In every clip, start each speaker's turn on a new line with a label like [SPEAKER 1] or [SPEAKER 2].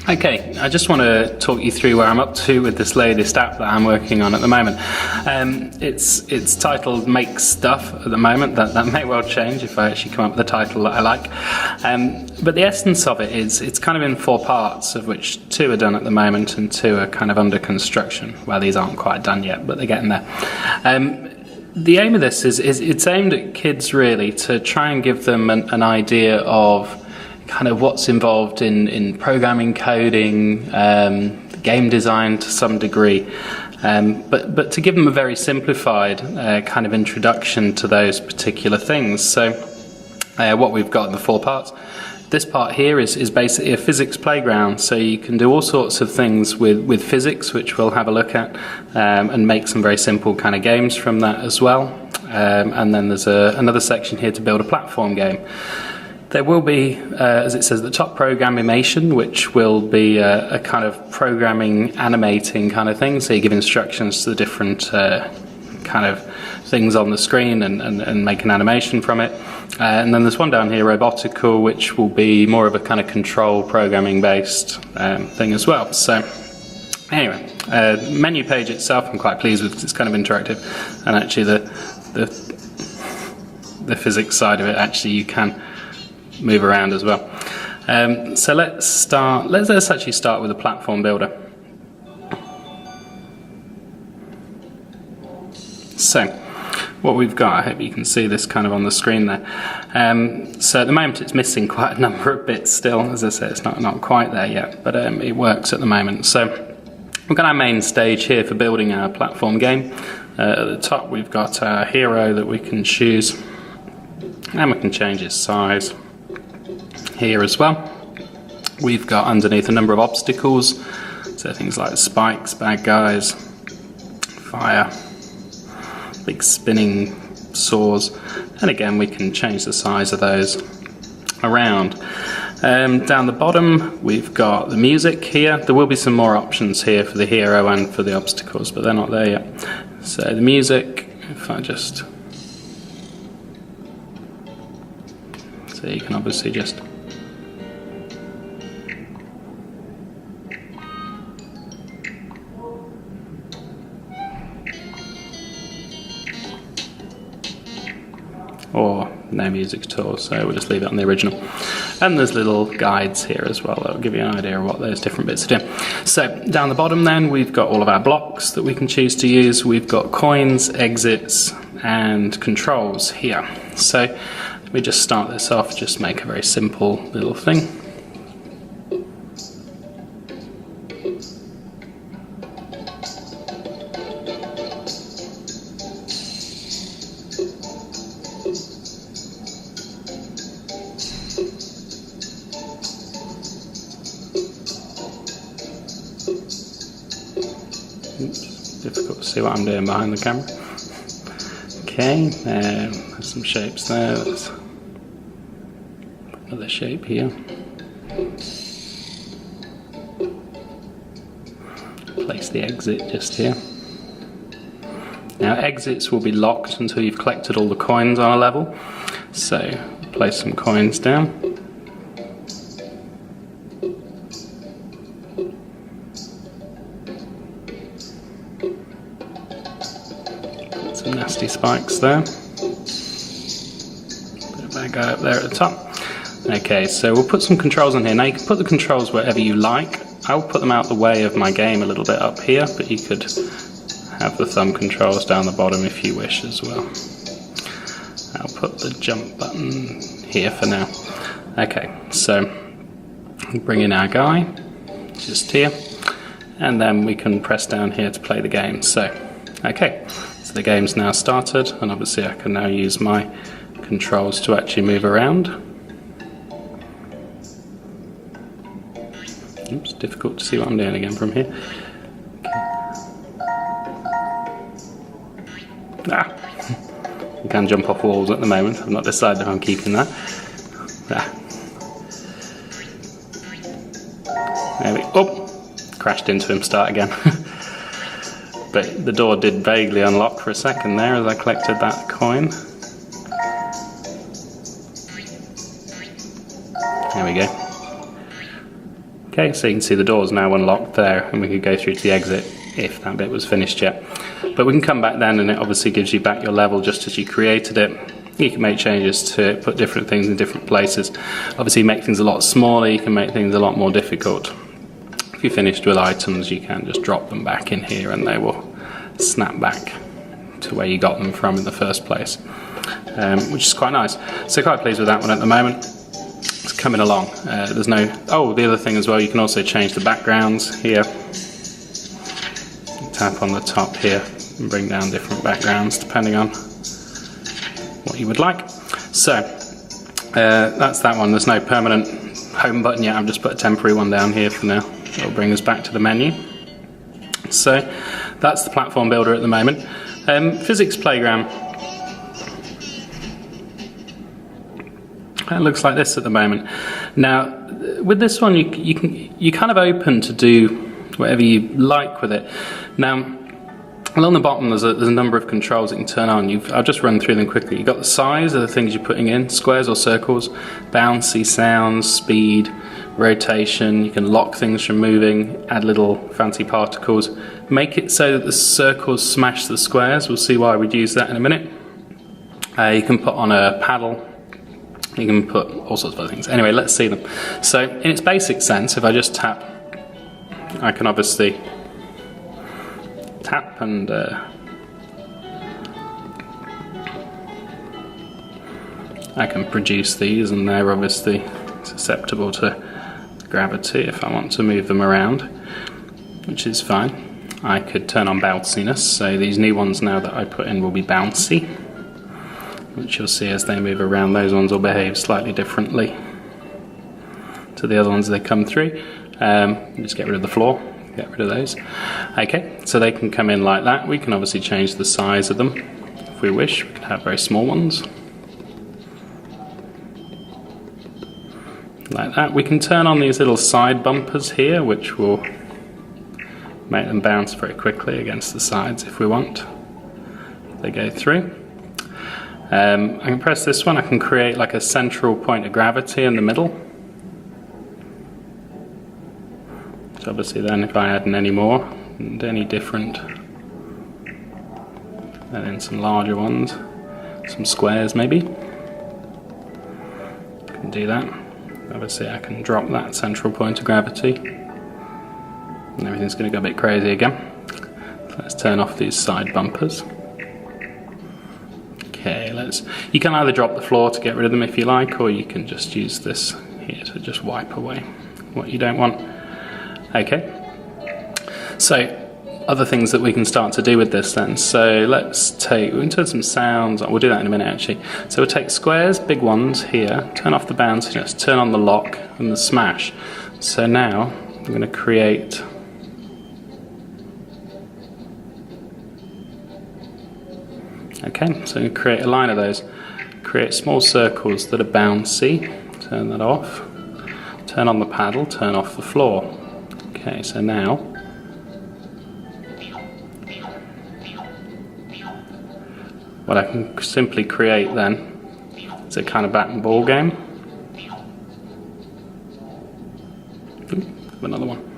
[SPEAKER 1] Okay, I just want to talk you through where I'm up to with this latest app that I'm working on at the moment. It's titled Make Stuff at the moment. That may well change if I actually come up with a title that I like. But the essence of it is it's kind of in 4 parts, of which 2 are done at the moment and 2 are kind of under construction. Well, these aren't quite done yet, but they're getting there. The aim of this is it's aimed at kids really, to try and give them an idea of kind of what's involved in programming, coding, game design to some degree, but to give them a very simplified kind of introduction to those particular things. So what we've got in the 4 parts, this part here is basically a physics playground, so you can do all sorts of things with physics, which we'll have a look at, and make some very simple kind of games from that as well. And then there's another section here to build a platform game. There will be, as it says at the top, programmation, which will be a kind of programming, animating kind of thing. So you give instructions to the different kind of things on the screen and make an animation from it. And then there's one down here, robotical, which will be more of a kind of control programming based thing as well. So anyway, menu page itself I'm quite pleased with because it's kind of interactive, and actually the physics side of it, actually you can move around as well. So let's actually start with a platform builder. So what we've got, I hope you can see this kind of on the screen there. So at the moment it's missing quite a number of bits still. As I say, it's not quite there yet, but it works at the moment. So we've got our main stage here for building our platform game. At the top we've got our hero that we can choose, and we can change his size here as well. We've got underneath a number of obstacles, so things like spikes, bad guys, fire, big spinning saws, and again we can change the size of those around. Down the bottom we've got the music here. There will be some more options here for the hero and for the obstacles, but they're not there yet. So the music, if I just, so you can obviously just or no music at all, so we'll just leave it on the original. And there's little guides here as well that will give you an idea of what those different bits are doing. So down the bottom then we've got all of our blocks that we can choose to use. We've got coins, exits and controls here. So let me just start this off, just make a very simple little thing. Oops, difficult to see what I'm doing behind the camera. Okay, there's some shapes there. There's another shape here. Place the exit just here. Now exits will be locked until you've collected all the coins on a level. So place some coins down. Some nasty spikes there. Bit of bad guy up there at the top. Okay, so we'll put some controls on here. Now you can put the controls wherever you like. I'll put them out the way of my game a little bit up here, but you could have the thumb controls down the bottom if you wish as well. I'll put the jump button here for now. Okay, so bring in our guy, just here, and then we can press down here to play the game. So, okay, so the game's now started, and obviously I can now use my controls to actually move around. Oops, difficult to see what I'm doing again from here. Okay. You can jump off walls at the moment. I've not decided if I'm keeping that. There we go. Oh, crashed into him. Start again. But the door did vaguely unlock for a second there as I collected that coin. There we go. Okay, so you can see the door's now unlocked there, and we could go through to the exit if that bit was finished yet. But we can come back then, and it obviously gives you back your level just as you created it. You can make changes to it, put different things in different places. Obviously make things a lot smaller, you can make things a lot more difficult. If you're finished with items, you can just drop them back in here and they will snap back to where you got them from in the first place, which is quite nice. So quite pleased with that one at the moment. It's coming along. There's no... Oh, the other thing as well, you can also change the backgrounds here. Tap on the top here and bring down different backgrounds depending on what you would like. So that's that one. There's no permanent home button yet. I've just put a temporary one down here for now. It'll bring us back to the menu. So that's the platform builder at the moment. Physics playground. It looks like this at the moment. Now with this one you're kind of open to do whatever you like with it. Now along the bottom there's a number of controls that you can turn on. I'll just run through them quickly. You've got the size of the things you're putting in, squares or circles, bouncy sounds, speed, rotation. You can lock things from moving, add little fancy particles, make it so that the circles smash the squares. We'll see why we'd use that in a minute. You can put on a paddle, you can put all sorts of other things. Anyway, let's see them. So in its basic sense, if I just tap, I can obviously tap and I can produce these, and they're obviously susceptible to gravity if I want to move them around, which is fine. I could turn on bounciness, so these new ones now that I put in will be bouncy, which you'll see as they move around. Those ones will behave slightly differently to the other ones as they come through. Just get rid of the floor, get rid of those. Okay, so they can come in like that. We can obviously change the size of them if we wish. We can have very small ones like that. We can turn on these little side bumpers here, which will make them bounce very quickly against the sides if we want. They go through. I can press this one. I can create like a central point of gravity in the middle. So obviously then if I add in any more and any different, add in some larger ones, some squares maybe. I can do that. Obviously I can drop that central point of gravity and everything's going to go a bit crazy again. So let's turn off these side bumpers. Okay, you can either drop the floor to get rid of them if you like, or you can just use this here to just wipe away what you don't want. Okay, so other things that we can start to do with this then. So we can turn some sounds on. We'll do that in a minute actually. So we'll take squares, big ones here, turn off the bounciness, turn on the lock and the smash. So now I'm going to create so I'm going to create a line of those. Create small circles that are bouncy, turn that off, turn on the paddle, turn off the floor. Okay, so now what I can simply create then is a kind of bat and ball game. Have another one.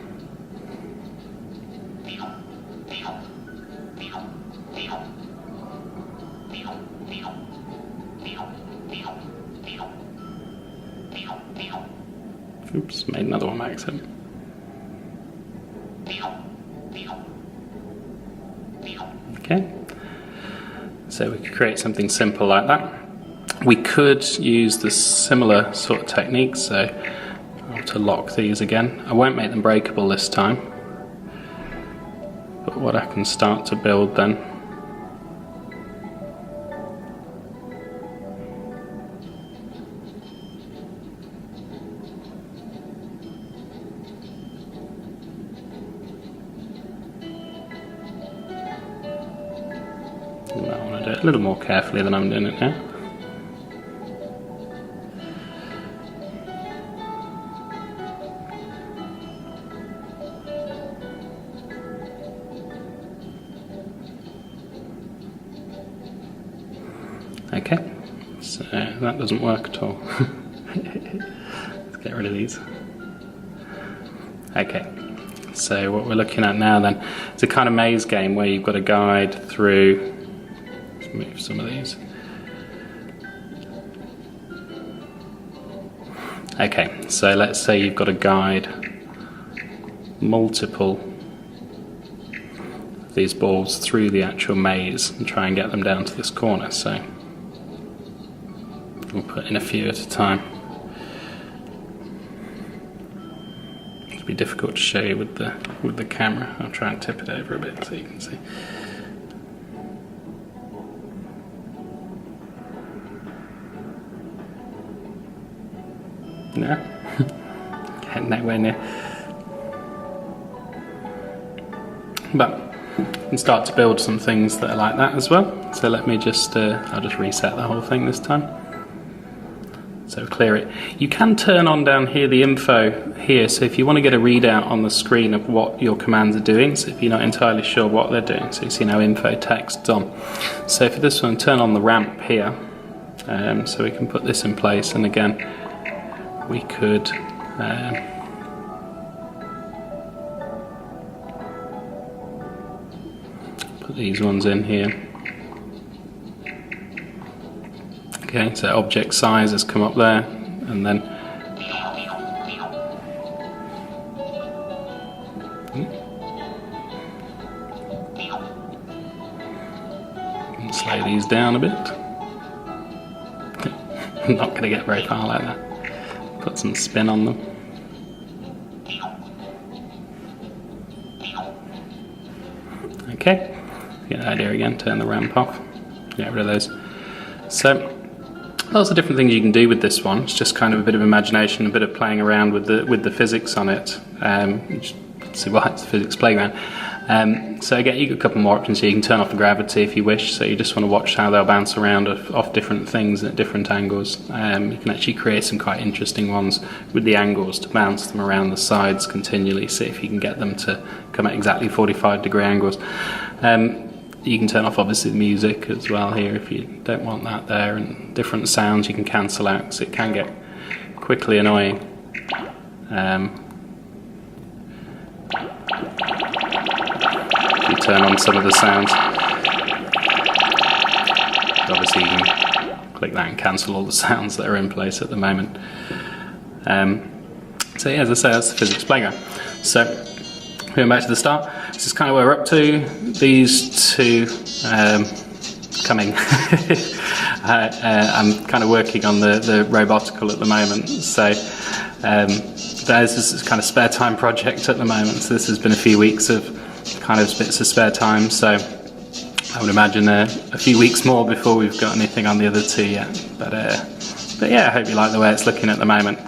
[SPEAKER 1] Oops, made another one by accident. Okay, so we could create something simple like that. We could use the similar sort of technique, so I'll to lock these again. I won't make them breakable this time, but what I can start to build then I want to do it a little more carefully than I'm doing it now. Okay, so that doesn't work at all. Let's get rid of these. Okay, so what we're looking at now then, it's a kind of maze game where you've got to guide through, let's move some of these. Okay, so let's say you've got to guide multiple of these balls through the actual maze and try and get them down to this corner, so we'll put in a few at a time. It'll be difficult to show you with the camera. I'll try and tip it over a bit so you can see. No? Getting nowhere near. But you can start to build some things that are like that as well. So let me just, I'll just reset the whole thing this time. So clear it. You can turn on down here the info here, so if you want to get a readout on the screen of what your commands are doing, so if you're not entirely sure what they're doing, so you see now info text's on. So for this one, turn on the ramp here, so we can put this in place, and again, we could put these ones in here. Okay, so object size has come up there, and then slow these down a bit. I'm not going to get very far like that. Put some spin on them. Okay, get the idea again, turn the ramp off, get rid of those. So, lots of different things you can do with this one. It's just kind of a bit of imagination, a bit of playing around with the physics on it. See why it's a physics playground. So again, you've got a couple more options here. You can turn off the gravity if you wish, so you just want to watch how they'll bounce around off different things at different angles. You can actually create some quite interesting ones with the angles to bounce them around the sides continually, see if you can get them to come at exactly 45-degree angles. You can turn off obviously the music as well here if you don't want that there, and different sounds you can cancel out because it can get quickly annoying. If you turn on some of the sounds, obviously you can click that and cancel all the sounds that are in place at the moment. So yeah, as I say, that's the physics playground. So going back to the start, this is kind of where we're up to. These two coming. I'm kind of working on the robotical at the moment, so this is kind of spare time project at the moment. So this has been a few weeks of kind of bits of spare time, so I would imagine a few weeks more before we've got anything on the other two yet. But yeah, I hope you like the way it's looking at the moment.